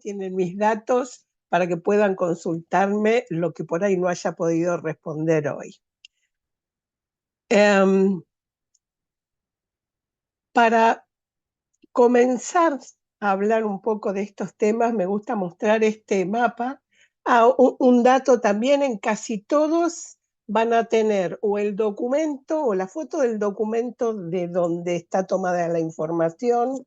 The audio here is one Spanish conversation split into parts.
tienen mis datos para que puedan consultarme lo que por ahí no haya podido responder hoy. Para comenzar a hablar un poco de estos temas, me gusta mostrar este mapa. Un dato también: en casi todos van a tener o el documento o la foto del documento de donde está tomada la información.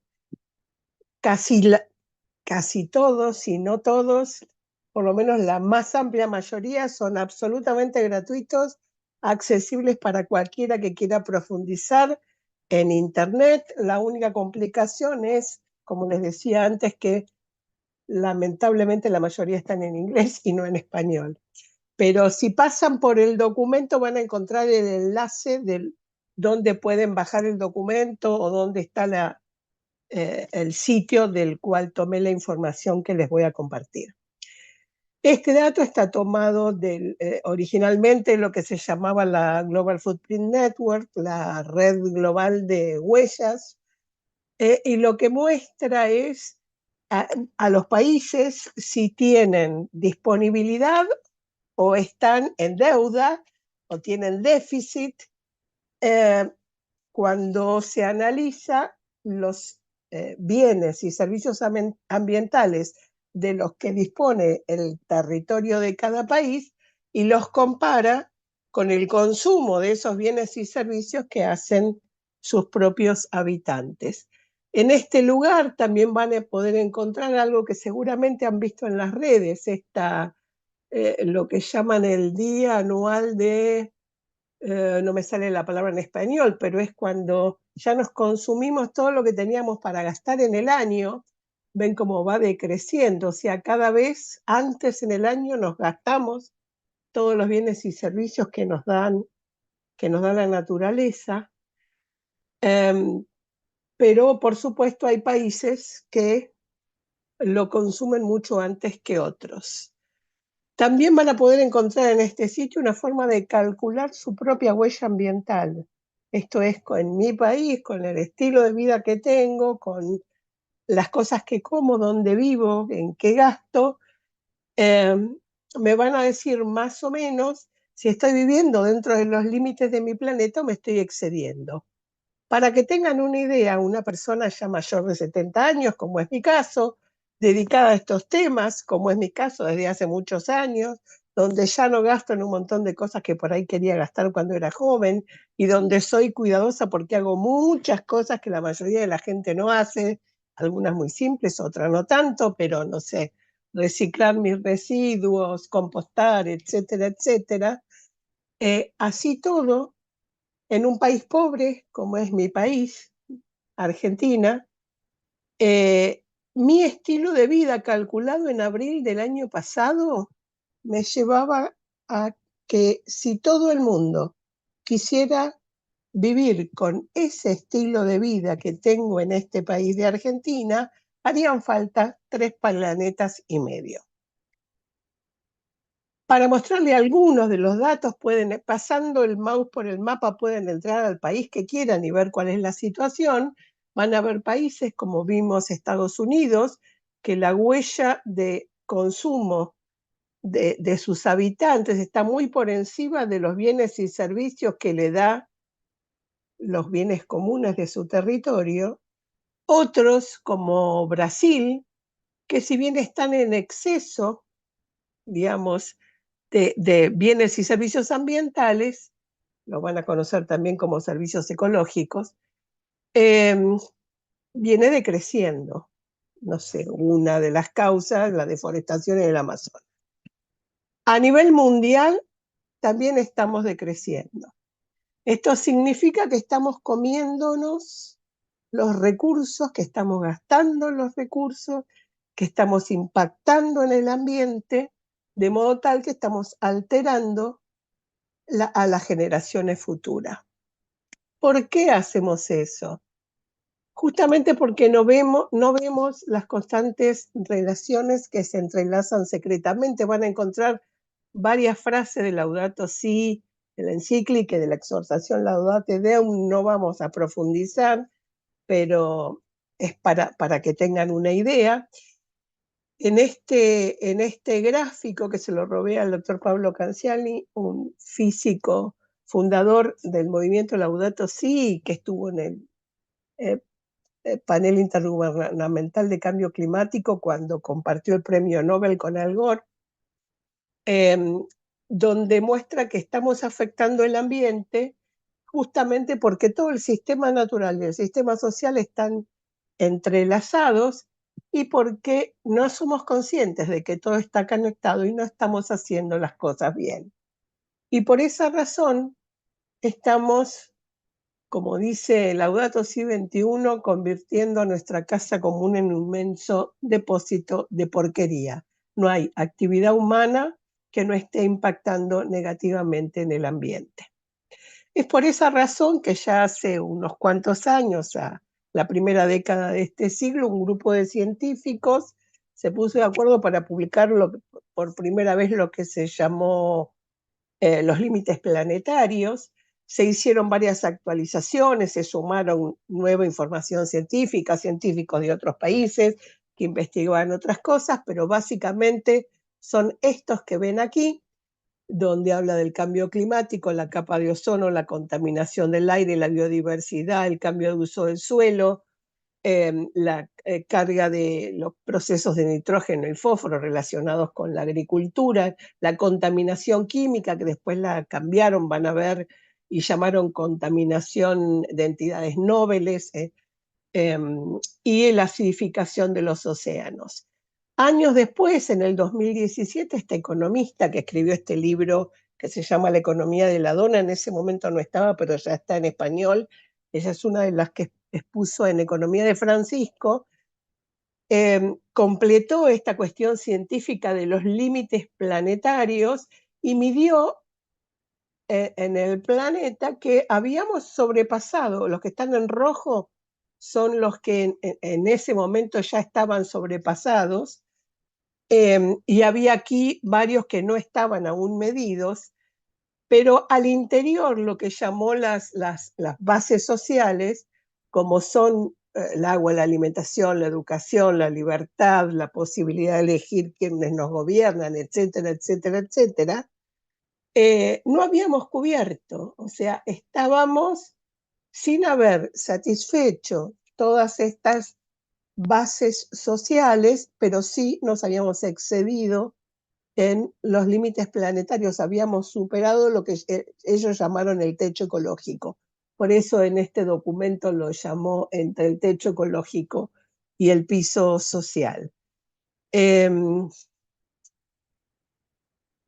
Casi todos, si no todos, por lo menos la más amplia mayoría, son absolutamente gratuitos, accesibles para cualquiera que quiera profundizar en Internet. La única complicación es, como les decía antes, que lamentablemente la mayoría están en inglés y no en español. Pero si pasan por el documento van a encontrar el enlace de dónde pueden bajar el documento o dónde está el sitio del cual tomé la información que les voy a compartir. Este dato está tomado originalmente lo que se llamaba la Global Footprint Network, la red global de huellas, y lo que muestra es a los países si tienen disponibilidad o están en deuda o tienen déficit, cuando se analiza los bienes y servicios ambientales de los que dispone el territorio de cada país y los compara con el consumo de esos bienes y servicios que hacen sus propios habitantes. En este lugar también van a poder encontrar algo que seguramente han visto en las redes, lo que llaman el Día Anual de no me sale la palabra en español, pero es cuando ya nos consumimos todo lo que teníamos para gastar en el año. Ven cómo va decreciendo, o sea, cada vez antes en el año nos gastamos todos los bienes y servicios que nos da la naturaleza. Pero por supuesto hay países que lo consumen mucho antes que otros. También van a poder encontrar en este sitio una forma de calcular su propia huella ambiental. Esto es, en mi país, con el estilo de vida que tengo, con las cosas que como, dónde vivo, en qué gasto, me van a decir más o menos si estoy viviendo dentro de los límites de mi planeta o me estoy excediendo. Para que tengan una idea, una persona ya mayor de 70 años, como es mi caso, dedicada a estos temas, como es mi caso desde hace muchos años, donde ya no gasto en un montón de cosas que por ahí quería gastar cuando era joven y donde soy cuidadosa porque hago muchas cosas que la mayoría de la gente no hace, algunas muy simples, otras no tanto, pero no sé, reciclar mis residuos, compostar, etcétera, etcétera. Así todo, en un país pobre como es mi país, Argentina, mi estilo de vida calculado en abril del año pasado me llevaba a que si todo el mundo quisiera vivir con ese estilo de vida que tengo en este país de Argentina, harían falta 3,5 planetas. Para mostrarle algunos de los datos, pasando el mouse por el mapa, pueden entrar al país que quieran y ver cuál es la situación. Van a ver países como vimos Estados Unidos, que la huella de consumo de sus habitantes está muy por encima de los bienes y servicios que le da los bienes comunes de su territorio. Otros, como Brasil, que si bien están en exceso, digamos, de bienes y servicios ambientales, lo van a conocer también como servicios ecológicos, viene decreciendo. No sé, una de las causas, la deforestación en el Amazonas. A nivel mundial, también estamos decreciendo. Esto significa que estamos comiéndonos los recursos, que estamos gastando los recursos, que estamos impactando en el ambiente, de modo tal que estamos alterando a las generaciones futuras. ¿Por qué hacemos eso? Justamente porque no vemos las constantes relaciones que se entrelazan secretamente. Van a encontrar varias frases de Laudato Si, de la encíclica y de la exhortación Laudate Deum. No vamos a profundizar, pero es para que tengan una idea. En este gráfico que se lo robé al doctor Pablo Canciani, un físico fundador del movimiento Laudato Si, que estuvo en el eh, panel intergubernamental de cambio climático cuando compartió el premio Nobel con Al Gore, eh, donde muestra que estamos afectando el ambiente justamente porque todo el sistema natural y el sistema social están entrelazados y porque no somos conscientes de que todo está conectado y no estamos haciendo las cosas bien. Y por esa razón estamos, como dice Laudato Si 21, convirtiendo nuestra casa común en un inmenso depósito de porquería. No hay actividad humana que no esté impactando negativamente en el ambiente. Es por esa razón que ya hace unos cuantos años, a la primera década de este siglo, un grupo de científicos se puso de acuerdo para publicar por primera vez lo que se llamó los límites planetarios. Se hicieron varias actualizaciones, se sumaron nueva información científica, científicos de otros países que investigaban otras cosas, pero básicamente son estos que ven aquí, donde habla del cambio climático, la capa de ozono, la contaminación del aire, la biodiversidad, el cambio de uso del suelo, la carga de los procesos de nitrógeno y fósforo relacionados con la agricultura, la contaminación química, que después la cambiaron, van a ver, y llamaron contaminación de entidades nobles, y la acidificación de los océanos. Años después, en el 2017, esta economista que escribió este libro que se llama La economía de la dona, en ese momento no estaba, pero ya está en español, ella es una de las que expuso en Economía de Francisco, completó esta cuestión científica de los límites planetarios y midió en el planeta que habíamos sobrepasado. Los que están en rojo son los que en ese momento ya estaban sobrepasados, y había aquí varios que no estaban aún medidos, pero al interior lo que llamó las bases sociales, como son el agua, la alimentación, la educación, la libertad, la posibilidad de elegir quienes nos gobiernan, etcétera, etcétera, etcétera, no habíamos cubierto. O sea, estábamos sin haber satisfecho todas estas bases sociales, pero sí nos habíamos excedido en los límites planetarios, habíamos superado lo que ellos llamaron el techo ecológico. Por eso en este documento lo llamó entre el techo ecológico y el piso social. Eh,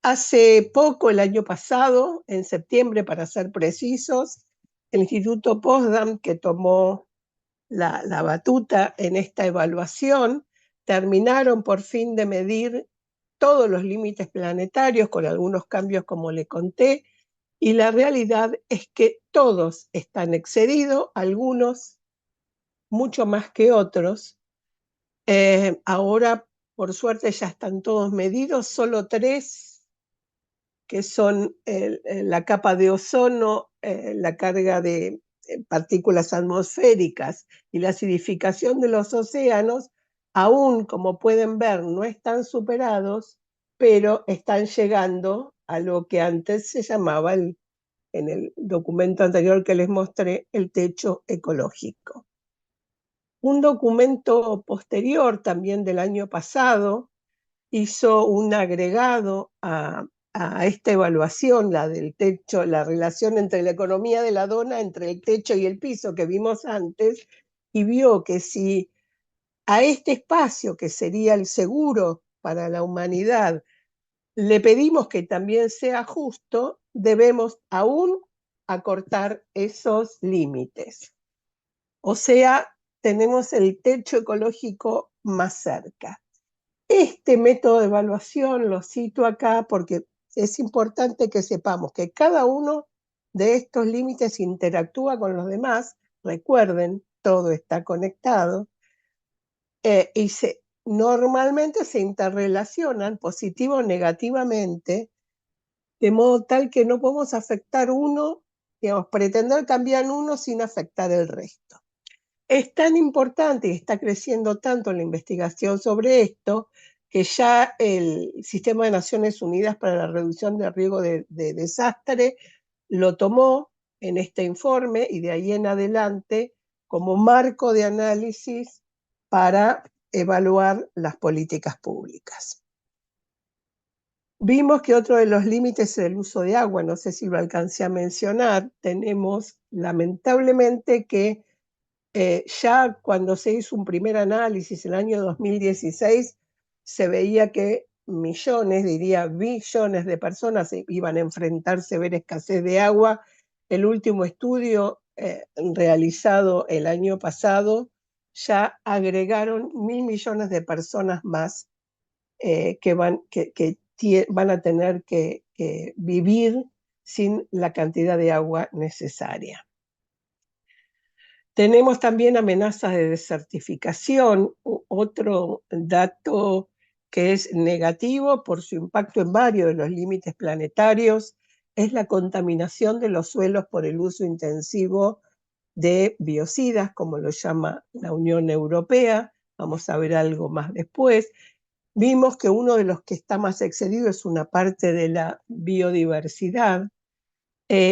Hace poco, el año pasado, en septiembre para ser precisos, el Instituto Potsdam, que tomó la batuta en esta evaluación, terminaron por fin de medir todos los límites planetarios, con algunos cambios como le conté, y la realidad es que todos están excedidos, algunos mucho más que otros. Ahora, por suerte, ya están todos medidos, solo tres, que son la capa de ozono, la carga de partículas atmosféricas y la acidificación de los océanos, aún como pueden ver, no están superados, pero están llegando a lo que antes se llamaba, en el documento anterior que les mostré, el techo ecológico. Un documento posterior, también del año pasado, hizo un agregado a esta evaluación, la del techo, la relación entre la economía de la dona, entre el techo y el piso que vimos antes, y vio que si a este espacio, que sería el seguro para la humanidad, le pedimos que también sea justo, debemos aún acortar esos límites. O sea, tenemos el techo ecológico más cerca. Este método de evaluación lo cito acá porque es importante que sepamos que cada uno de estos límites interactúa con los demás. Recuerden, todo está conectado, y normalmente se interrelacionan positivo o negativamente, de modo tal que no podemos afectar uno, digamos, pretender cambiar uno sin afectar el resto. Es tan importante y está creciendo tanto la investigación sobre esto que ya el Sistema de Naciones Unidas para la Reducción del Riesgo de Desastre lo tomó en este informe y de ahí en adelante como marco de análisis para evaluar las políticas públicas. Vimos que otro de los límites es el uso de agua, no sé si lo alcancé a mencionar. Tenemos lamentablemente que ya cuando se hizo un primer análisis en el año 2016, se veía que millones, diría billones de personas iban a enfrentar severa escasez de agua. El último estudio realizado el año pasado ya agregaron 1.000 millones de personas más que van a tener que vivir sin la cantidad de agua necesaria. Tenemos también amenazas de desertificación, otro dato que es negativo por su impacto en varios de los límites planetarios, es la contaminación de los suelos por el uso intensivo de biocidas, como lo llama la Unión Europea. Vamos a ver algo más después. Vimos que uno de los que está más excedido es una parte de la biodiversidad.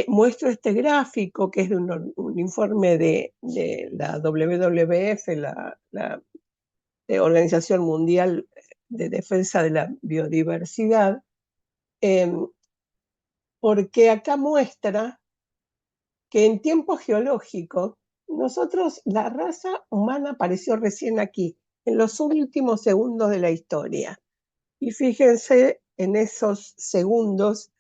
Muestro este gráfico que es de un informe de la WWF, la Organización Mundial de Defensa de la Biodiversidad, porque acá muestra que en tiempo geológico, nosotros, la raza humana apareció recién aquí, en los últimos segundos de la historia. Y fíjense en esos segundos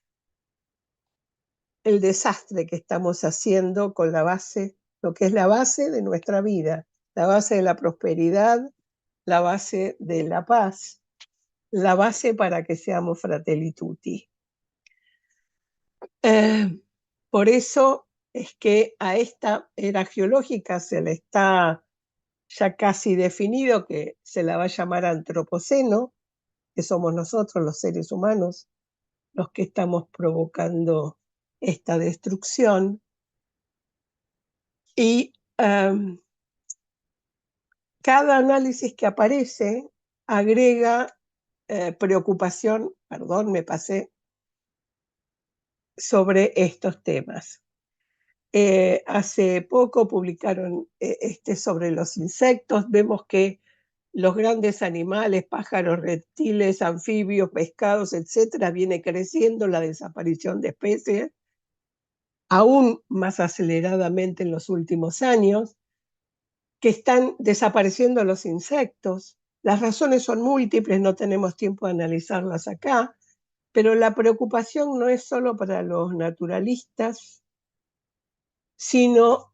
el desastre que estamos haciendo con la base, lo que es la base de nuestra vida, la base de la prosperidad, la base de la paz, la base para que seamos fratelli tutti. Por eso es que a esta era geológica se le está ya casi definido que se la va a llamar antropoceno, que somos nosotros los seres humanos los que estamos provocando esta destrucción. Y cada análisis que aparece agrega preocupación, perdón, me pasé, sobre estos temas. Hace poco publicaron sobre los insectos. Vemos que los grandes animales, pájaros, reptiles, anfibios, pescados, etcétera, viene creciendo la desaparición de especies aún más aceleradamente en los últimos años, que están desapareciendo los insectos. Las razones son múltiples, no tenemos tiempo de analizarlas acá, pero la preocupación no es solo para los naturalistas, sino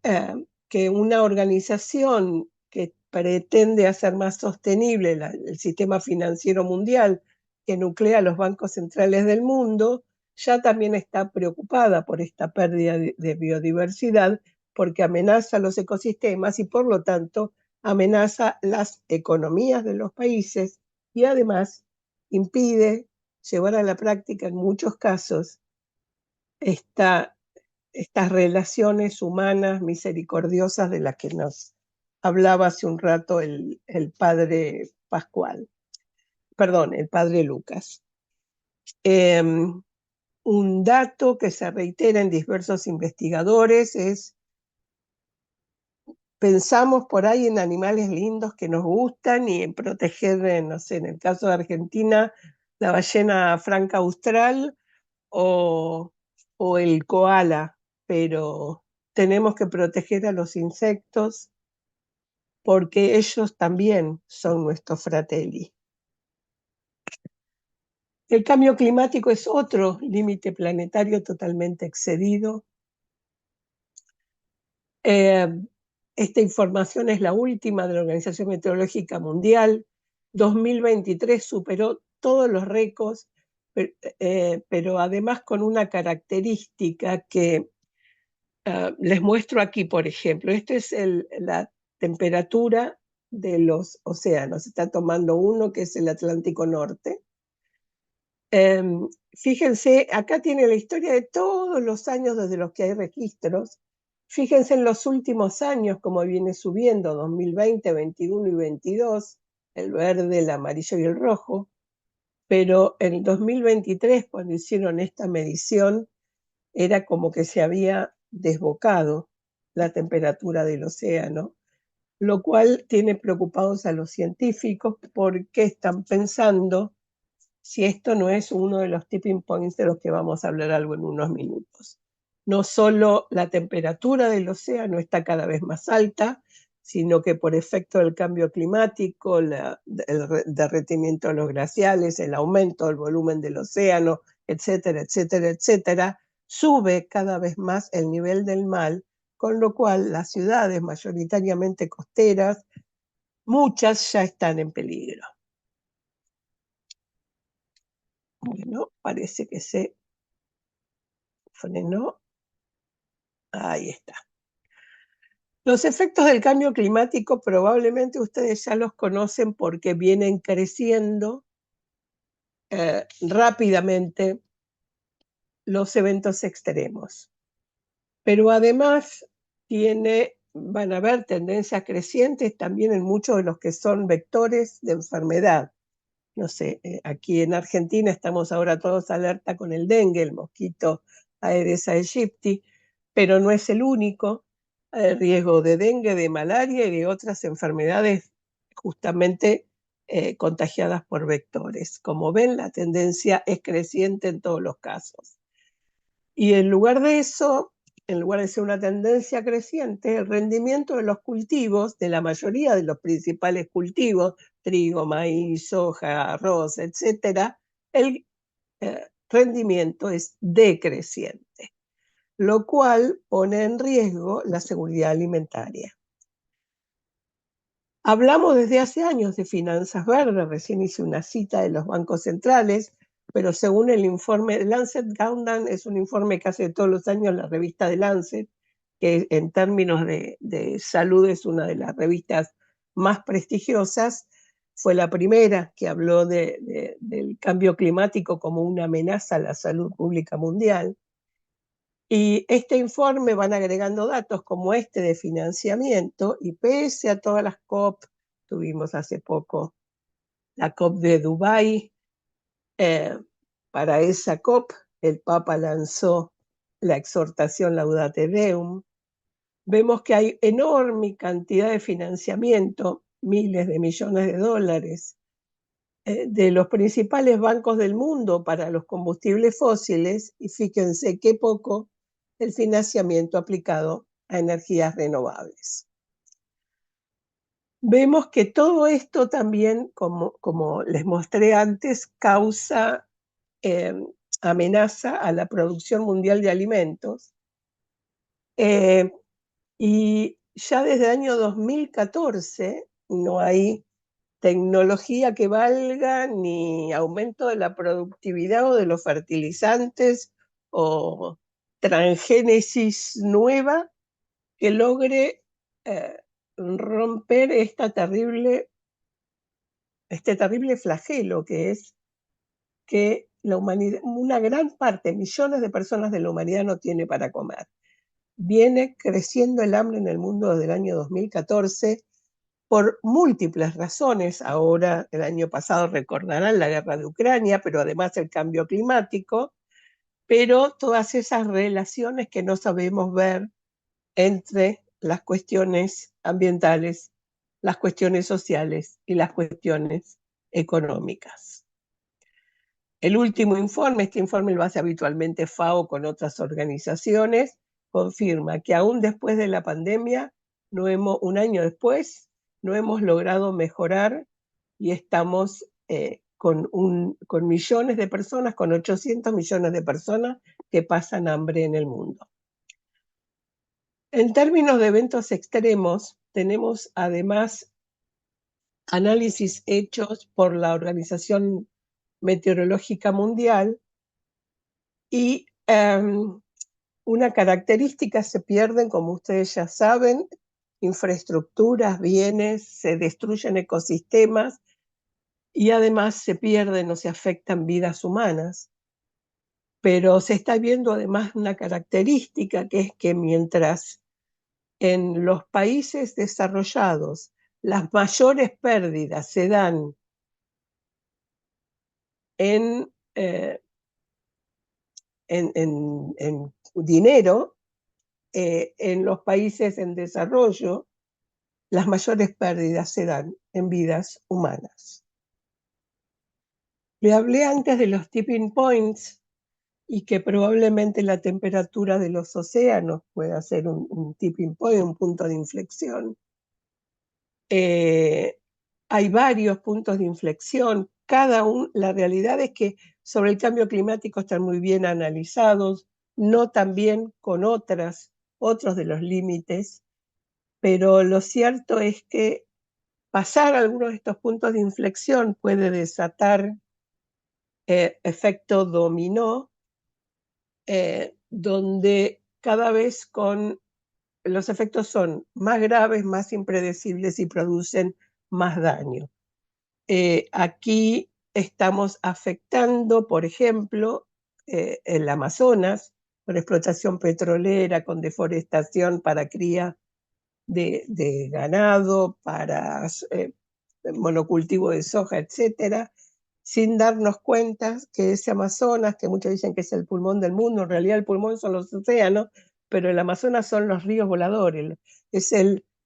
que una organización que pretende hacer más sostenible el sistema financiero mundial, que nuclea los bancos centrales del mundo, ya también está preocupada por esta pérdida de biodiversidad, porque amenaza los ecosistemas y por lo tanto amenaza las economías de los países y además impide llevar a la práctica en muchos casos estas relaciones humanas misericordiosas de las que nos hablaba hace un rato el padre Pascual, perdón, el padre Lucas. Un dato que se reitera en diversos investigadores es, pensamos por ahí en animales lindos que nos gustan y en proteger, no sé, en el caso de Argentina, la ballena franca austral o el koala, pero tenemos que proteger a los insectos porque ellos también son nuestros fratelli. El cambio climático es otro límite planetario totalmente excedido. Esta información es la última de la Organización Meteorológica Mundial. 2023 superó todos los récords, pero además con una característica que les muestro aquí, por ejemplo. Esta es la temperatura de los océanos. Está tomando uno que es el Atlántico Norte. Fíjense, acá tiene la historia de todos los años desde los que hay registros. Fíjense en los últimos años cómo viene subiendo, 2020, 21 y 22, el verde, el amarillo y el rojo. pero en el 2023, cuando hicieron esta medición, era como que se había desbocado la temperatura del océano, lo cual tiene preocupados a los científicos porque están pensando si esto no es uno de los tipping points de los que vamos a hablar algo en unos minutos. No solo la temperatura del océano está cada vez más alta, sino que por efecto del cambio climático, el derretimiento de los glaciales, el aumento del volumen del océano, etcétera, etcétera, etcétera, sube cada vez más el nivel del mar, con lo cual las ciudades mayoritariamente costeras, muchas ya están en peligro. Bueno, parece que se frenó. Ahí está. Los efectos del cambio climático probablemente ustedes ya los conocen porque vienen creciendo rápidamente los eventos extremos. Pero además van a haber tendencias crecientes también en muchos de los que son vectores de enfermedad. No sé, aquí en Argentina estamos ahora todos alerta con el dengue, el mosquito Aedes aegypti, pero no es el único. Hay riesgo de dengue, de malaria y de otras enfermedades justamente contagiadas por vectores. Como ven, la tendencia es creciente en todos los casos. Y en lugar de eso, en lugar de ser una tendencia creciente, el rendimiento de los cultivos, de la mayoría de los principales cultivos, trigo, maíz, soja, arroz, etcétera, el rendimiento es decreciente, lo cual pone en riesgo la seguridad alimentaria. Hablamos desde hace años de finanzas verdes, recién hice una cita de los bancos centrales, pero según el informe de Lancet Countdown, es un informe que hace todos los años la revista de Lancet, que en términos de salud es una de las revistas más prestigiosas, fue la primera que habló del cambio climático como una amenaza a la salud pública mundial. Y este informe van agregando datos como este de financiamiento y pese a todas las COP, tuvimos hace poco la COP de Dubái, para esa COP el Papa lanzó la exhortación Laudate Deum. Vemos que hay enorme cantidad de financiamiento, miles de millones de dólares, de los principales bancos del mundo para los combustibles fósiles, y fíjense qué poco el financiamiento aplicado a energías renovables. Vemos que todo esto también, como les mostré antes, causa amenaza a la producción mundial de alimentos. Y ya desde el año 2014 no hay tecnología que valga, ni aumento de la productividad o de los fertilizantes o transgénesis nueva que logre romper este terrible flagelo que es que la humanidad, una gran parte, millones de personas de la humanidad no tiene para comer. Viene creciendo el hambre en el mundo desde el año 2014 por múltiples razones. Ahora, el año pasado recordarán la guerra de Ucrania, pero además el cambio climático, pero todas esas relaciones que no sabemos ver entre las cuestiones ambientales, las cuestiones sociales y las cuestiones económicas. El último informe, este informe lo hace habitualmente FAO con otras organizaciones, confirma que aún después de la pandemia, un año después, no hemos logrado mejorar y estamos con millones de personas, con 800 millones de personas que pasan hambre en el mundo. En términos de eventos extremos, tenemos además análisis hechos por la Organización Meteorológica Mundial y una característica: se pierden, como ustedes ya saben, infraestructuras, bienes, se destruyen ecosistemas y además se pierden o se afectan vidas humanas. Pero se está viendo además una característica, que es que mientras en los países desarrollados las mayores pérdidas se dan en, en dinero, en los países en desarrollo, las mayores pérdidas se dan en vidas humanas. Le hablé antes de los tipping points y que probablemente la temperatura de los océanos pueda ser un tipping point, un punto de inflexión. Hay varios puntos de inflexión. La realidad es que sobre el cambio climático están muy bien analizados, no tan bien con otros de los límites, pero lo cierto es que pasar algunos de estos puntos de inflexión puede desatar efecto dominó, donde cada vez los efectos son más graves, más impredecibles y producen más daño. Aquí estamos afectando, por ejemplo, el Amazonas, con explotación petrolera, con deforestación para cría de ganado, para monocultivo de soja, etcétera, sin darnos cuenta que ese Amazonas, que muchos dicen que es el pulmón del mundo, en realidad el pulmón son los océanos, pero el Amazonas son los ríos voladores, es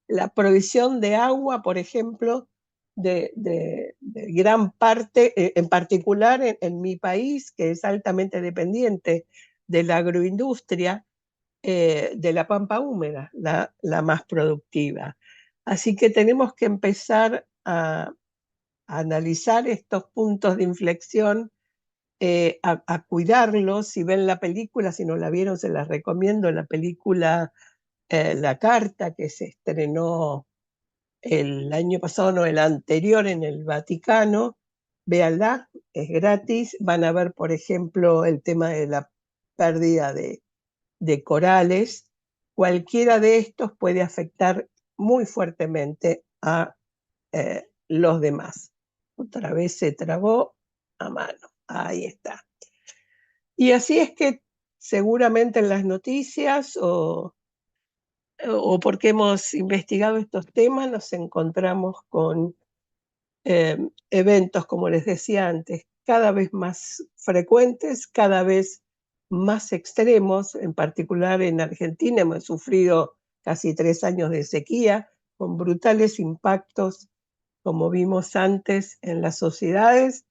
la provisión de agua, por ejemplo, de gran parte, en particular en mi país, que es altamente dependiente de la agroindustria, de la pampa húmeda, la más productiva. Así que tenemos que empezar a analizar estos puntos de inflexión, a cuidarlos. Si ven la película, si no la vieron, se las recomiendo, la película La Carta, que se estrenó el año pasado, no, el anterior, en el Vaticano. Véanla, es gratis. Van a ver, por ejemplo, el tema de la pérdida de corales. Cualquiera de estos puede afectar muy fuertemente a los demás. Otra vez se trabó a mano. Ahí está. Y así es que seguramente en las noticias o porque hemos investigado estos temas nos encontramos con eventos, como les decía antes, cada vez más frecuentes, cada vez más extremos. En particular en Argentina hemos sufrido casi 3 años de sequía, con brutales impactos, como vimos antes, en las sociedades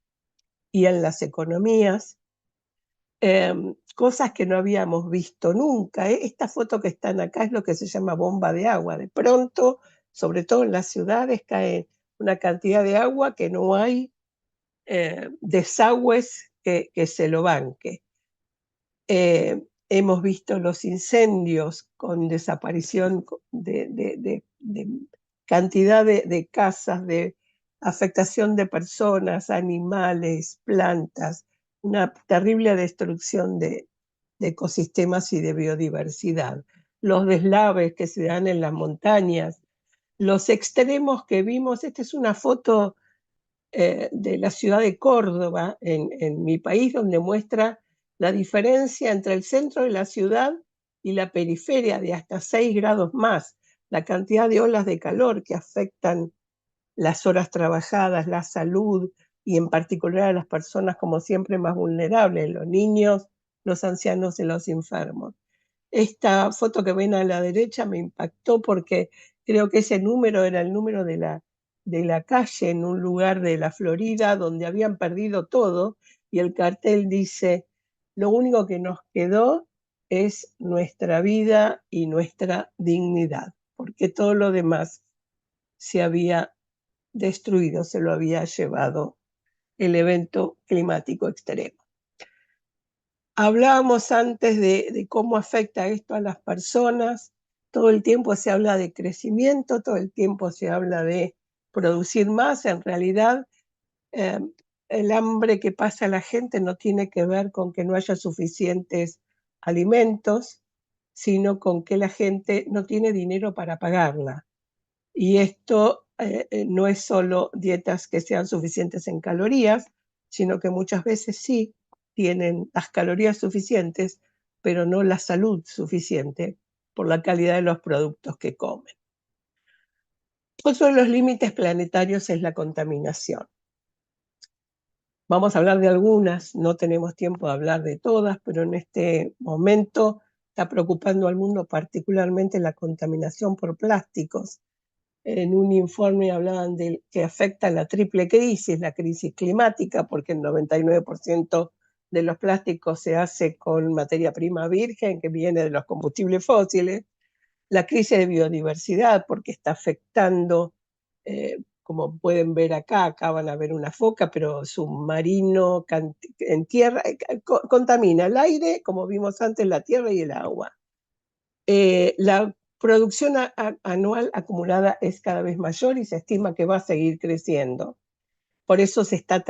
y en las economías. Cosas que no habíamos visto nunca. Esta foto que están acá es lo que se llama bomba de agua. De pronto, sobre todo en las ciudades, cae una cantidad de agua que no hay desagües que se lo banque. Hemos visto los incendios con desaparición de cantidad de casas, de afectación de personas, animales, plantas, una terrible destrucción de ecosistemas y de biodiversidad. Los deslaves que se dan en las montañas, los extremos que vimos. Esta es una foto de la ciudad de Córdoba, en mi país, donde muestra la diferencia entre el centro de la ciudad y la periferia de hasta 6 grados más, la cantidad de olas de calor que afectan las horas trabajadas, la salud y en particular a las personas como siempre más vulnerables, los niños, los ancianos y los enfermos. Esta foto que ven a la derecha me impactó porque creo que ese número era el número de la calle en un lugar de la Florida donde habían perdido todo, y el cartel dice: lo único que nos quedó es nuestra vida y nuestra dignidad, porque todo lo demás se había destruido, se lo había llevado el evento climático extremo. Hablábamos antes de cómo afecta esto a las personas. Todo el tiempo se habla de crecimiento, todo el tiempo se habla de producir más. En realidad, eh, el hambre que pasa a la gente no tiene que ver con que no haya suficientes alimentos, sino con que la gente no tiene dinero para pagarla. Y esto no es solo dietas que sean suficientes en calorías, sino que muchas veces sí tienen las calorías suficientes, pero no la salud suficiente por la calidad de los productos que comen. Otro de los límites planetarios es la contaminación. Vamos a hablar de algunas, no tenemos tiempo de hablar de todas, pero en este momento está preocupando al mundo particularmente la contaminación por plásticos. En un informe hablaban de que afecta la triple crisis, la crisis climática, porque el 99% de los plásticos se hace con materia prima virgen que viene de los combustibles fósiles, la crisis de biodiversidad, porque está afectando, como pueden ver acá van a ver una foca, pero submarino, en tierra, contamina el aire, como vimos antes, la tierra y el agua. La producción anual acumulada es cada vez mayor y se estima que va a seguir creciendo. Por eso se está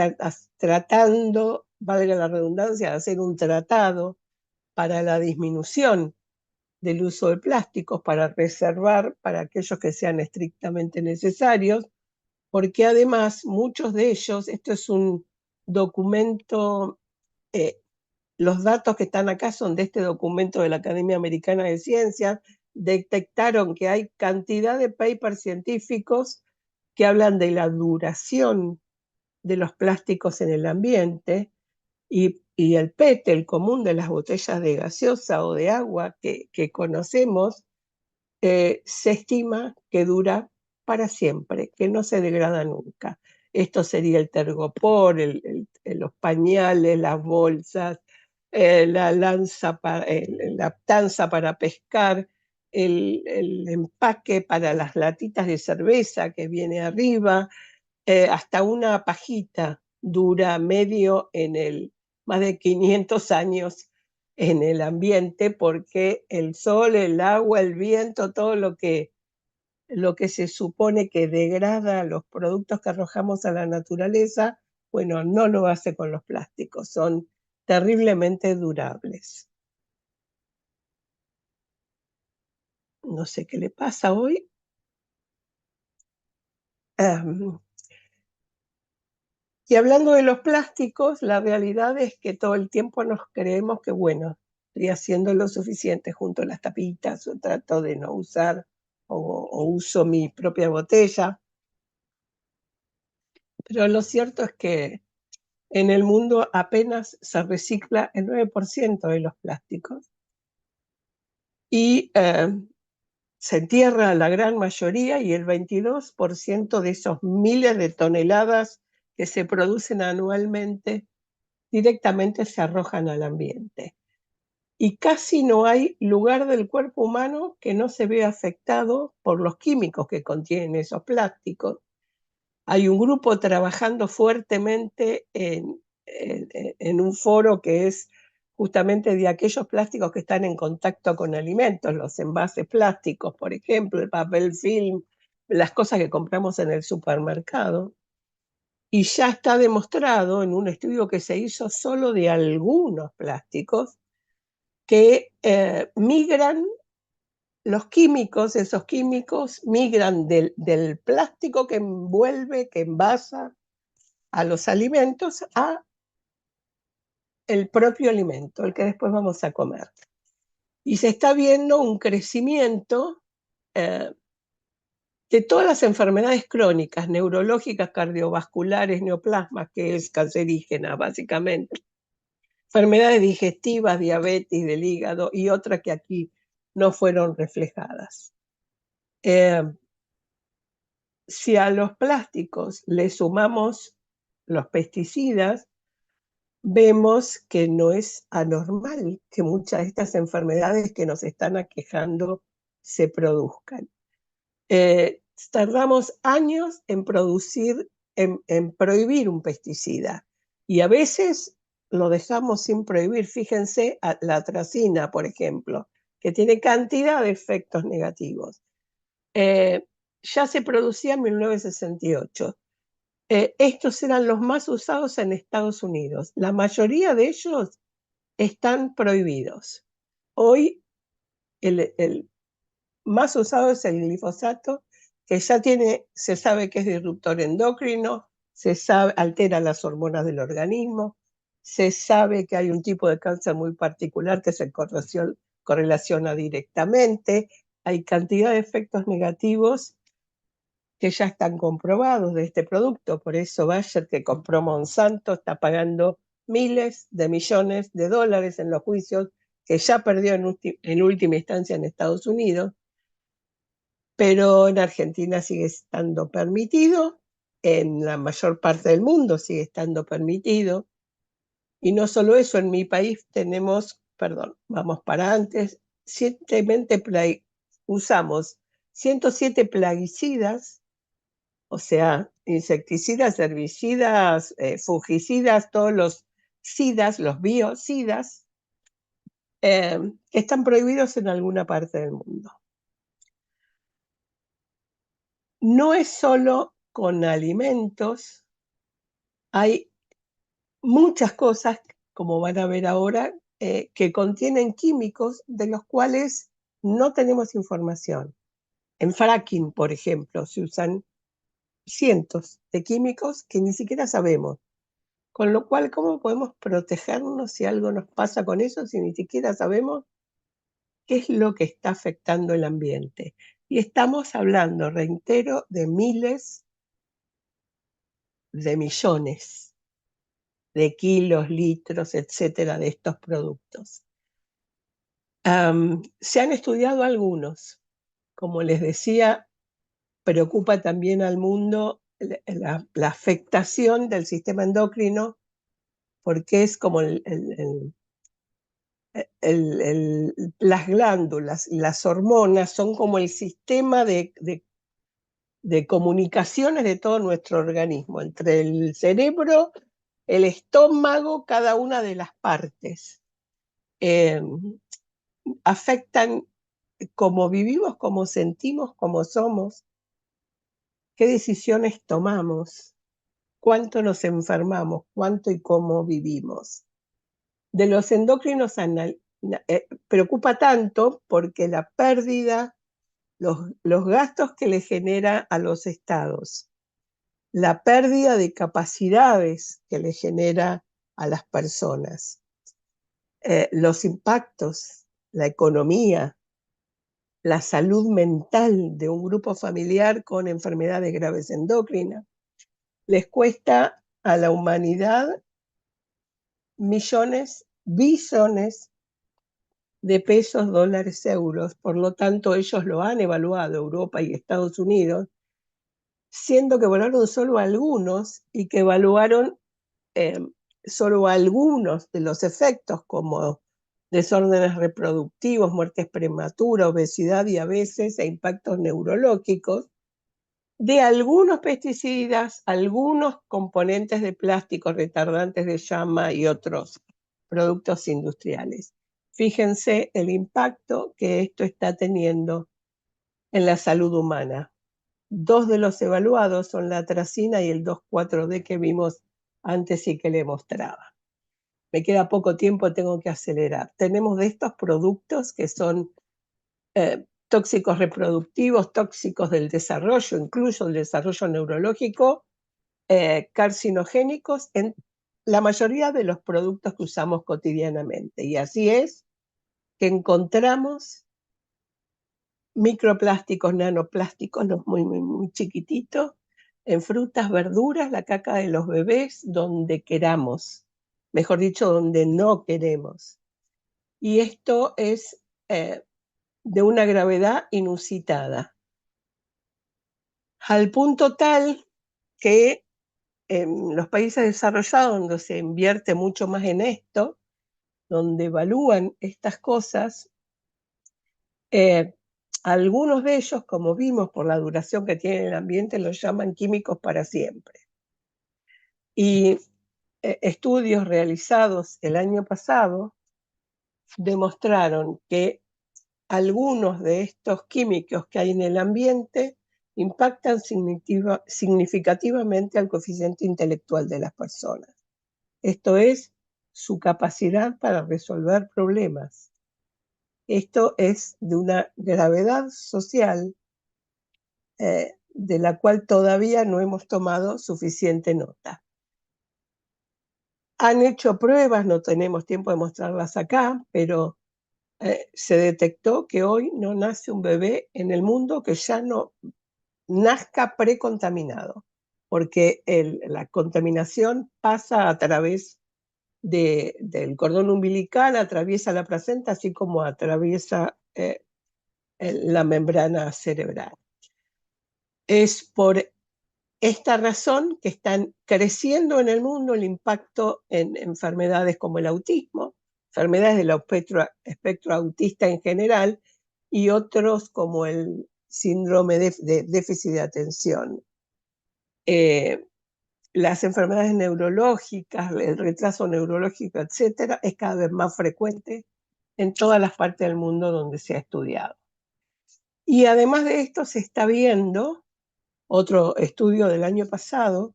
tratando, valga la redundancia, de hacer un tratado para la disminución del uso de plásticos, para reservar para aquellos que sean estrictamente necesarios, porque además muchos de ellos, esto es un documento, los datos que están acá son de este documento de la Academia Americana de Ciencias, detectaron que hay cantidad de papers científicos que hablan de la duración de los plásticos en el ambiente y el PET, el común de las botellas de gaseosa o de agua que conocemos, se estima que dura para siempre, que no se degrada nunca. Esto sería el tergopor, los pañales, las bolsas, la tanza para pescar, el empaque para las latitas de cerveza que viene arriba, hasta una pajita dura medio más de 500 años en el ambiente, porque el sol, el agua, el viento, todo lo que se supone que degrada los productos que arrojamos a la naturaleza, bueno, no lo hace con los plásticos, son terriblemente durables. No sé qué le pasa hoy. Y hablando de los plásticos, la realidad es que todo el tiempo nos creemos que, bueno, estoy haciendo lo suficiente junto a las tapitas, o trato de no usar, o uso mi propia botella. Pero lo cierto es que en el mundo apenas se recicla el 9% de los plásticos y se entierra la gran mayoría, y el 22% de esos miles de toneladas que se producen anualmente directamente se arrojan al ambiente. Y casi no hay lugar del cuerpo humano que no se vea afectado por los químicos que contienen esos plásticos. Hay un grupo trabajando fuertemente en un foro que es justamente de aquellos plásticos que están en contacto con alimentos, los envases plásticos, por ejemplo, el papel film, las cosas que compramos en el supermercado. Y ya está demostrado en un estudio que se hizo solo de algunos plásticos que migran los químicos, esos químicos migran del plástico que envuelve, que envasa a los alimentos, a el propio alimento, el que después vamos a comer. Y se está viendo un crecimiento de todas las enfermedades crónicas, neurológicas, cardiovasculares, neoplasmas, que es cancerígena básicamente, enfermedades digestivas, diabetes del hígado y otras que aquí no fueron reflejadas. Si a los plásticos le sumamos los pesticidas, vemos que no es anormal que muchas de estas enfermedades que nos están aquejando se produzcan. Tardamos años en prohibir un pesticida, y a veces lo dejamos sin prohibir. Fíjense, la atracina, por ejemplo, que tiene cantidad de efectos negativos. Ya se producía en 1968. Estos eran los más usados en Estados Unidos. La mayoría de ellos están prohibidos. Hoy el más usado es el glifosato, que ya se sabe que es disruptor endocrino, altera las hormonas del organismo, se sabe que hay un tipo de cáncer muy particular que se correlaciona directamente, hay cantidad de efectos negativos que ya están comprobados de este producto. Por eso Bayer, que compró Monsanto, está pagando miles de millones de dólares en los juicios que ya perdió en última instancia en Estados Unidos, pero en Argentina sigue estando permitido, en la mayor parte del mundo sigue estando permitido, y no solo eso, en mi país tenemos, perdón, vamos para antes, usamos 107 plaguicidas, o sea, insecticidas, herbicidas, fungicidas, todos los sidas, los biocidas, que están prohibidos en alguna parte del mundo. No es solo con alimentos, hay muchas cosas, como van a ver ahora, que contienen químicos de los cuales no tenemos información. En fracking, por ejemplo, se usan cientos de químicos que ni siquiera sabemos. Con lo cual, ¿cómo podemos protegernos si algo nos pasa con eso, si ni siquiera sabemos qué es lo que está afectando el ambiente? Y estamos hablando, reitero, de miles de millones de kilos, litros, etcétera, de estos productos. Se han estudiado algunos. Como les decía, preocupa también al mundo la afectación del sistema endocrino, porque es como las glándulas, las hormonas son como el sistema de comunicaciones de todo nuestro organismo, entre el cerebro, el estómago, cada una de las partes. Afectan cómo vivimos, cómo sentimos, cómo somos, qué decisiones tomamos, cuánto nos enfermamos, cuánto y cómo vivimos. De los endocrinos preocupa tanto porque la pérdida, los gastos que le genera a los estados, la pérdida de capacidades que le genera a las personas, los impactos, la economía, la salud mental de un grupo familiar con enfermedades graves endocrinas, les cuesta a la humanidad millones, billones de pesos, dólares, euros. Por lo tanto, ellos lo han evaluado, Europa y Estados Unidos, siendo que evaluaron solo algunos y que evaluaron solo algunos de los efectos, como desórdenes reproductivos, muertes prematuras, obesidad, diabetes e impactos neurológicos, de algunos pesticidas, algunos componentes de plásticos, retardantes de llama y otros productos industriales. Fíjense el impacto que esto está teniendo en la salud humana. Dos de los evaluados son la atracina y el 2,4-D que vimos antes y que le mostraba. Me queda poco tiempo, tengo que acelerar. Tenemos de estos productos que son tóxicos reproductivos, tóxicos del desarrollo, incluso el desarrollo neurológico, carcinogénicos en la mayoría de los productos que usamos cotidianamente. Y así es que encontramos microplásticos, nanoplásticos, muy, muy, muy chiquititos, en frutas, verduras, la caca de los bebés, donde queramos, mejor dicho, donde no queremos. Y esto es de una gravedad inusitada, al punto tal que en los países desarrollados, donde se invierte mucho más en esto, donde evalúan estas cosas, algunos de ellos, como vimos por la duración que tiene el ambiente, los llaman químicos para siempre. Y estudios realizados el año pasado demostraron que algunos de estos químicos que hay en el ambiente impactan significativamente al coeficiente intelectual de las personas. Esto es, su capacidad para resolver problemas. Esto es de una gravedad social de la cual todavía no hemos tomado suficiente nota. Han hecho pruebas, no tenemos tiempo de mostrarlas acá, pero se detectó que hoy no nace un bebé en el mundo que ya no nazca precontaminado, porque la contaminación pasa a través del cordón umbilical, atraviesa la placenta, así como atraviesa la membrana cerebral. Es por esta razón que están creciendo en el mundo el impacto en enfermedades como el autismo, enfermedades del espectro autista en general, y otros como el síndrome de déficit de atención. Las enfermedades neurológicas, el retraso neurológico, etcétera, es cada vez más frecuente en todas las partes del mundo donde se ha estudiado. Y además de esto se está viendo, otro estudio del año pasado,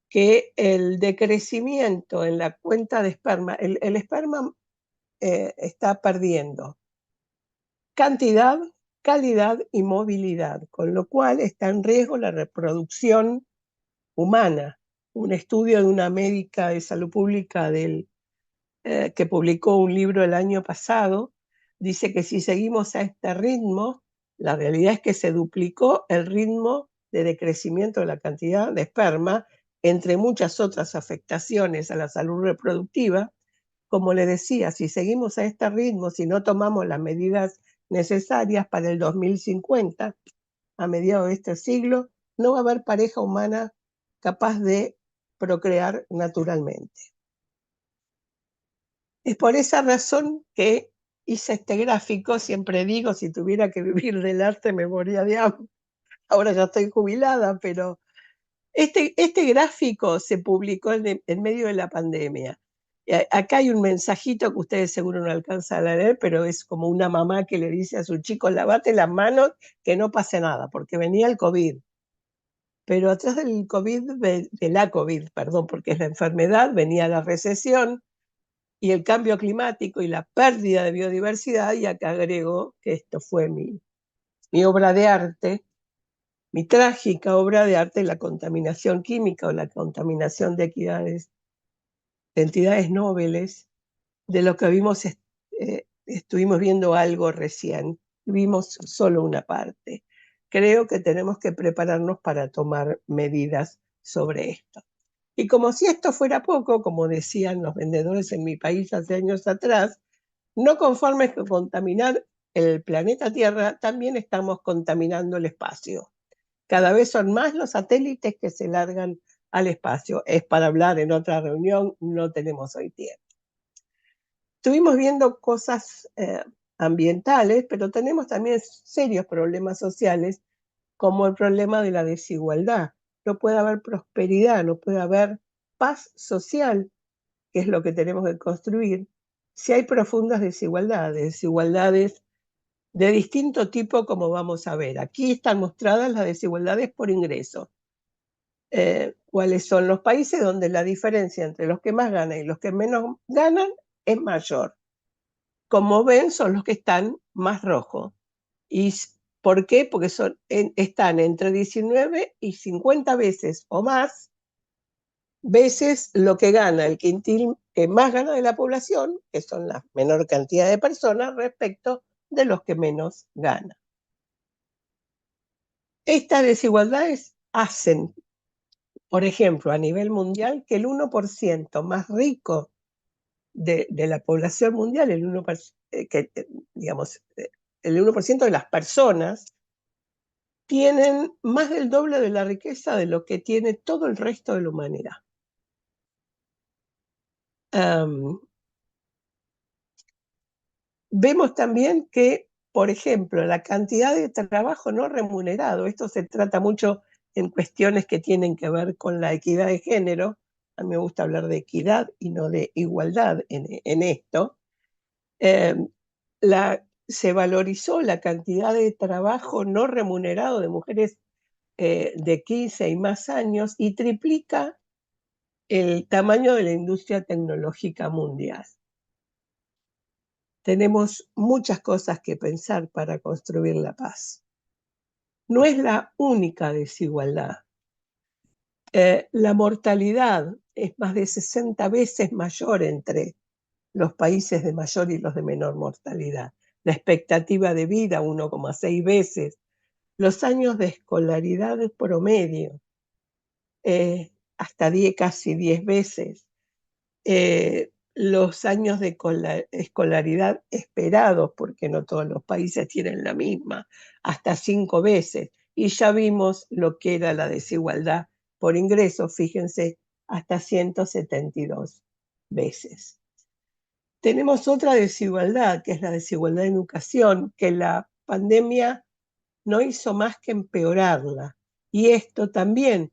que el decrecimiento en la cuenta de esperma, el esperma está perdiendo cantidad, calidad y movilidad, con lo cual está en riesgo la reproducción humana. Un estudio de una médica de salud pública que publicó un libro el año pasado dice que si seguimos a este ritmo, la realidad es que se duplicó el ritmo de decrecimiento de la cantidad de esperma, entre muchas otras afectaciones a la salud reproductiva. Como le decía, si seguimos a este ritmo, si no tomamos las medidas necesarias para el 2050, a mediados de este siglo, no va a haber pareja humana capaz de procrear naturalmente. Es por esa razón que hice este gráfico. Siempre digo, si tuviera que vivir del arte me moría de hambre. Ahora ya estoy jubilada, pero este gráfico se publicó en medio de la pandemia. Acá hay un mensajito que ustedes seguro no alcanzan a leer, pero es como una mamá que le dice a su chico, lavate las manos, que no pase nada, porque venía el COVID. Pero atrás del COVID, de la COVID, perdón, porque es la enfermedad, venía la recesión y el cambio climático y la pérdida de biodiversidad, y acá agrego que esto fue mi obra de arte, mi trágica obra de arte, la contaminación química o la contaminación de entidades nobles, de lo que estuvimos viendo algo recién, vimos solo una parte. Creo que tenemos que prepararnos para tomar medidas sobre esto. Y como si esto fuera poco, como decían los vendedores en mi país hace años atrás, no conformes con contaminar el planeta Tierra, también estamos contaminando el espacio. Cada vez son más los satélites que se largan al espacio. Es para hablar en otra reunión, no tenemos hoy tiempo. Estuvimos viendo cosas ambientales, pero tenemos también serios problemas sociales, como el problema de la desigualdad. No puede haber prosperidad, no puede haber paz social, que es lo que tenemos que construir, si hay profundas desigualdades de distinto tipo, como vamos a ver. Aquí están mostradas las desigualdades por ingreso. ¿Cuáles son los países donde la diferencia entre los que más ganan y los que menos ganan es mayor? Como ven, son los que están más rojos. ¿Y por qué? Porque están entre 19 y 50 veces o más veces lo que gana el quintil que más gana de la población, que son la menor cantidad de personas, respecto de los que menos ganan. Estas desigualdades hacen, por ejemplo, a nivel mundial, que el 1% más rico de la población mundial, el 1% de las personas, tienen más del doble de la riqueza de lo que tiene todo el resto de la humanidad. Vemos también que, por ejemplo, la cantidad de trabajo no remunerado, esto se trata mucho en cuestiones que tienen que ver con la equidad de género. A mí me gusta hablar de equidad y no de igualdad en esto. Se valorizó la cantidad de trabajo no remunerado de mujeres de 15 y más años, y triplica el tamaño de la industria tecnológica mundial. Tenemos muchas cosas que pensar para construir la paz. No es la única desigualdad. La mortalidad es más de 60 veces mayor entre los países de mayor y los de menor mortalidad. La expectativa de vida, 1,6 veces los años de escolaridad promedio, hasta 10, casi 10 veces, los años de escolaridad esperados, porque no todos los países tienen la misma, hasta 5 veces. Y ya vimos lo que era la desigualdad por ingreso, fíjense, hasta 172 veces. Tenemos otra desigualdad, que es la desigualdad en educación, que la pandemia no hizo más que empeorarla. Y esto también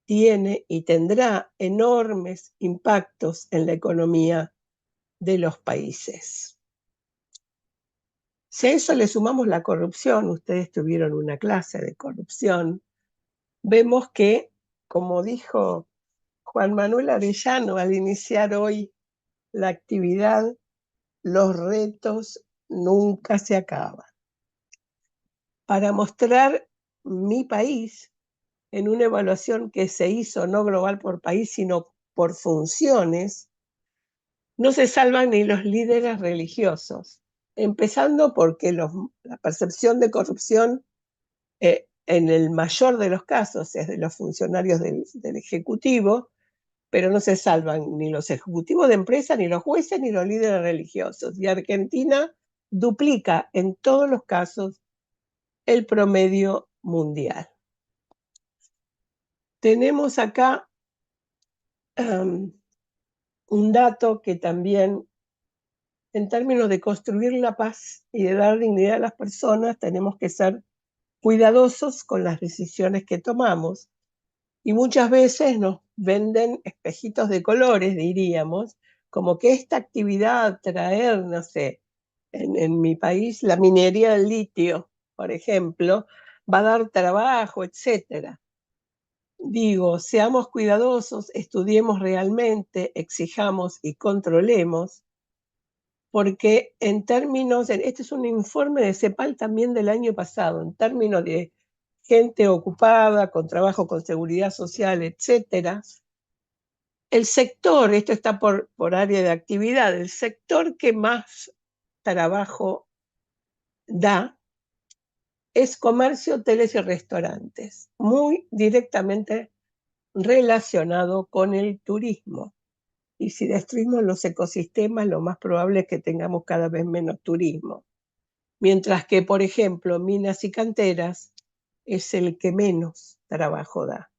tiene y tendrá enormes impactos en la economía de los países. Si a eso le sumamos la corrupción, ustedes tuvieron una clase de corrupción, vemos que, como dijo Juan Manuel Arellano al iniciar hoy la actividad, los retos nunca se acaban. Para mostrar mi país en una evaluación que se hizo no global por país, sino por funciones, no se salvan ni los líderes religiosos, empezando porque la percepción de corrupción en el mayor de los casos es de los funcionarios del Ejecutivo, pero no se salvan ni los ejecutivos de empresa, ni los jueces, ni los líderes religiosos. Y Argentina duplica en todos los casos el promedio mundial. Tenemos acá un dato que también, en términos de construir la paz y de dar dignidad a las personas, tenemos que ser cuidadosos con las decisiones que tomamos. Y muchas veces nos venden espejitos de colores, diríamos, como que esta actividad, traer, no sé, en mi país, la minería del litio, por ejemplo, va a dar trabajo, etcétera. Digo, seamos cuidadosos, estudiemos realmente, exijamos y controlemos, porque en términos, este es un informe de CEPAL también del año pasado, en términos de gente ocupada, con trabajo, con seguridad social, etcétera, el sector, esto está por área de actividad, el sector que más trabajo da es comercio, hoteles y restaurantes, muy directamente relacionado con el turismo. Y si destruimos los ecosistemas, lo más probable es que tengamos cada vez menos turismo. Mientras que, por ejemplo, minas y canteras es el que menos trabajo da.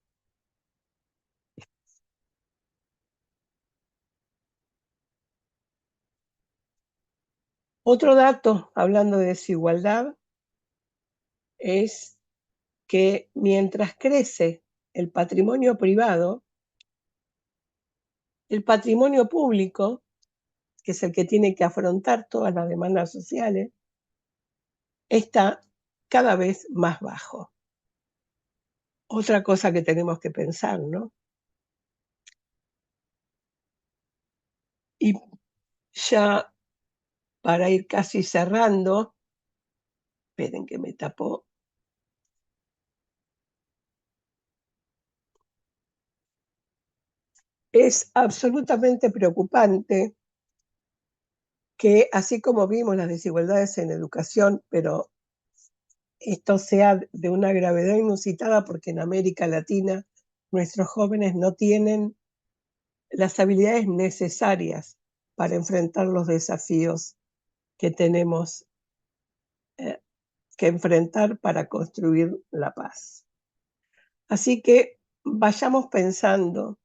Otro dato, hablando de desigualdad, es que mientras crece el patrimonio privado, el patrimonio público, que es el que tiene que afrontar todas las demandas sociales, está cada vez más bajo. Otra cosa que tenemos que pensar, ¿no? Y ya para ir casi cerrando, esperen que me tapó. Es absolutamente preocupante que, así como vimos las desigualdades en educación, pero esto sea de una gravedad inusitada porque en América Latina nuestros jóvenes no tienen las habilidades necesarias para enfrentar los desafíos que tenemos que enfrentar para construir la paz. Así que vayamos pensando,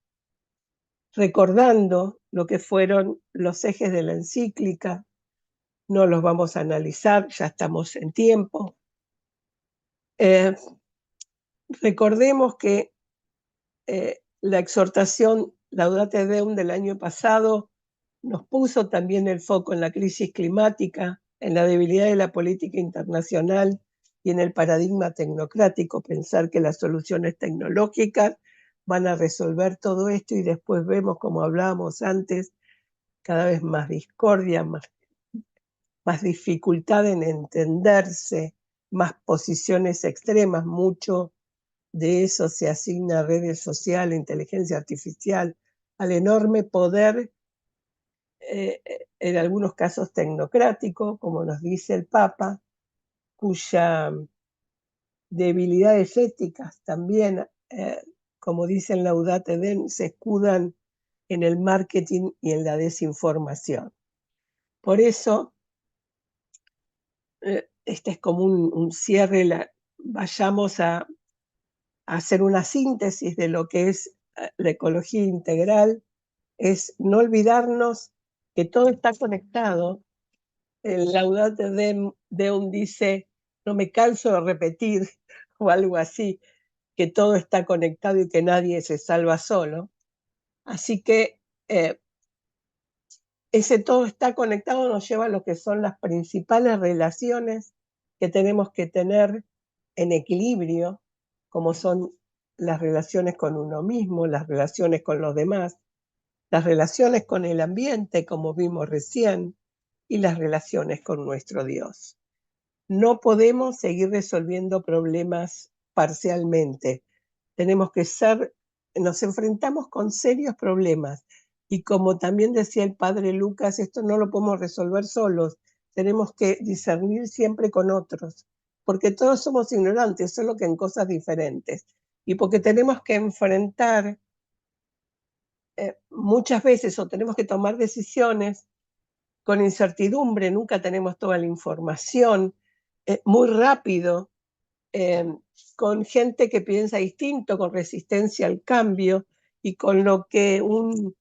recordando lo que fueron los ejes de la encíclica, no los vamos a analizar, ya estamos en tiempo. Recordemos que la exhortación Laudate Deum del año pasado nos puso también el foco en la crisis climática, en la debilidad de la política internacional y en el paradigma tecnocrático, pensar que las soluciones tecnológicas van a resolver todo esto y después vemos, como hablábamos antes, cada vez más discordia, más dificultad en entenderse, más posiciones extremas, mucho de eso se asigna a redes sociales, inteligencia artificial, al enorme poder, en algunos casos tecnocrático, como nos dice el Papa, cuya debilidades éticas también, como dicen Laudate Deum, se escudan en el marketing y en la desinformación. Por eso, este es como un cierre, vayamos a hacer una síntesis de lo que es la ecología integral, es no olvidarnos que todo está conectado. El Laudate Deum dice, no me canso de repetir, o algo así, que todo está conectado y que nadie se salva solo. Así que ese todo está conectado nos lleva a lo que son las principales relaciones que tenemos que tener en equilibrio, como son las relaciones con uno mismo, las relaciones con los demás, las relaciones con el ambiente, como vimos recién, y las relaciones con nuestro Dios. No podemos seguir resolviendo problemas parcialmente. Tenemos que nos enfrentamos con serios problemas. Y como también decía el padre Lucas, esto no lo podemos resolver solos. Tenemos que discernir siempre con otros, porque todos somos ignorantes, solo que en cosas diferentes. Y porque tenemos que enfrentar muchas veces o tenemos que tomar decisiones con incertidumbre, nunca tenemos toda la información, muy rápido, con gente que piensa distinto, con resistencia al cambio y con lo que un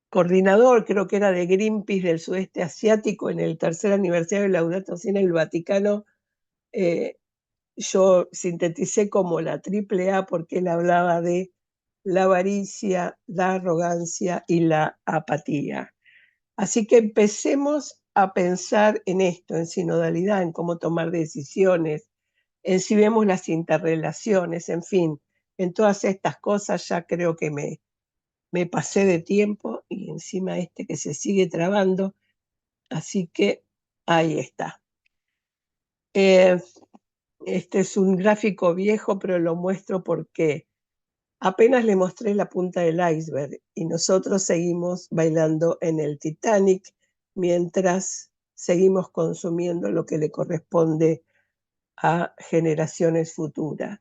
coordinador, creo que era de Greenpeace del sudeste asiático, en el tercer aniversario de Laudato Si en el Vaticano, yo sinteticé como la AAA porque él hablaba de la avaricia, la arrogancia y la apatía. Así que empecemos a pensar en esto, en sinodalidad, en cómo tomar decisiones, en si vemos las interrelaciones, en fin, en todas estas cosas ya creo que me pasé de tiempo y encima que se sigue trabando, así que ahí está. Este es un gráfico viejo, pero lo muestro porque apenas le mostré la punta del iceberg y nosotros seguimos bailando en el Titanic mientras seguimos consumiendo lo que le corresponde a generaciones futuras.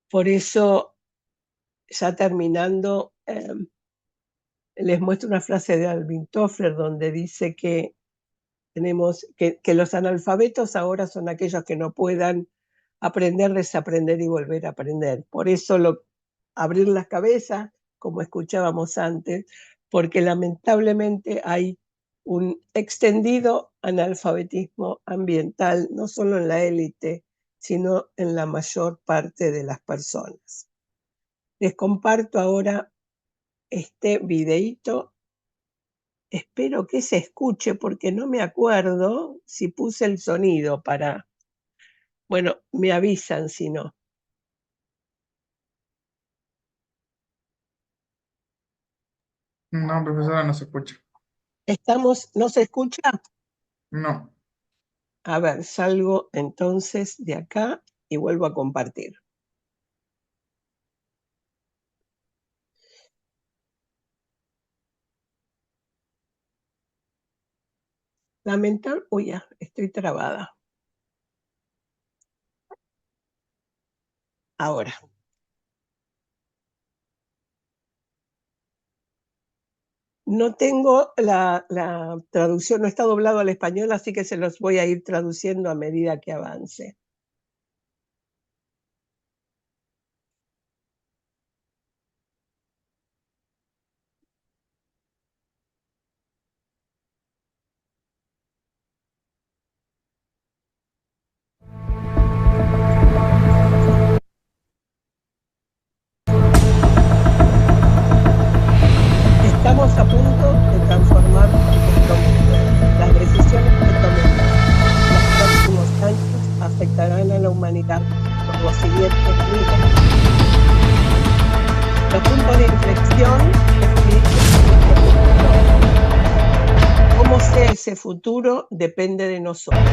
Por eso, ya terminando, les muestro una frase de Alvin Toffler donde dice que que los analfabetos ahora son aquellos que no puedan aprender, desaprender y volver a aprender. Por eso abrir las cabezas, como escuchábamos antes, porque lamentablemente hay un extendido analfabetismo ambiental, no solo en la élite, sino en la mayor parte de las personas. Les comparto ahora este videíto. Espero que se escuche porque no me acuerdo si puse el sonido para... Bueno, me avisan si no. No, profesora, no se escucha. ¿No se escucha? No. A ver, salgo entonces de acá y vuelvo a compartir. Uy, ya, estoy trabada. Ahora. No tengo la traducción, no está doblado al español, así que se los voy a ir traduciendo a medida que avance. Estamos a punto de transformar nuestro mundo. Las decisiones que tomemos los próximos años afectarán a la humanidad por los siguientes niveles. Los puntos de inflexión cómo sea ese futuro depende de nosotros.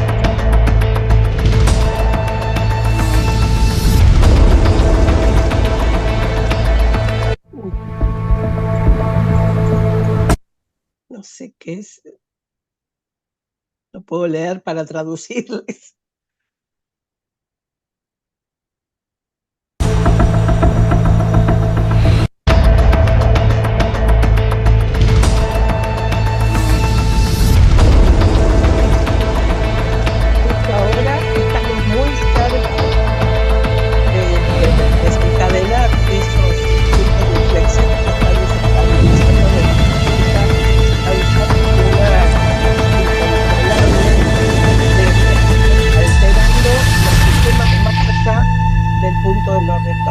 No sé qué es. No puedo leer para traducirles.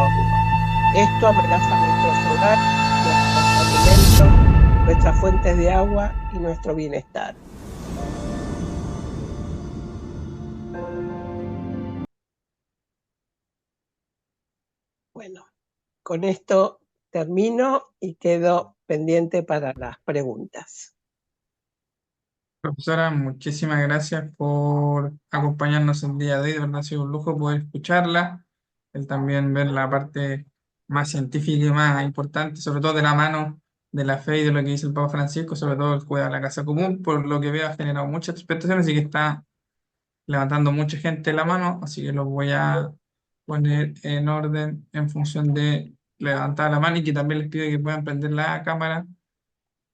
hongo. Esto amenaza nuestros hogares, nuestros alimentos, nuestras fuentes de agua y nuestro bienestar. Bueno, con esto termino y quedo pendiente para las preguntas. Profesora, muchísimas gracias por acompañarnos el día de hoy. De verdad ha sido un lujo poder escucharla, el también ver la parte más científica y más importante, sobre todo de la mano de la fe y de lo que dice el Papa Francisco, sobre todo el cuidado de la casa común, por lo que veo ha generado muchas expectaciones y que está levantando mucha gente la mano, así que los voy a poner en orden en función de levantar la mano y que también les pido que puedan prender la cámara,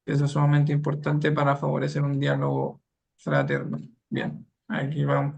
que eso es sumamente importante para favorecer un diálogo fraterno. Bien, aquí vamos.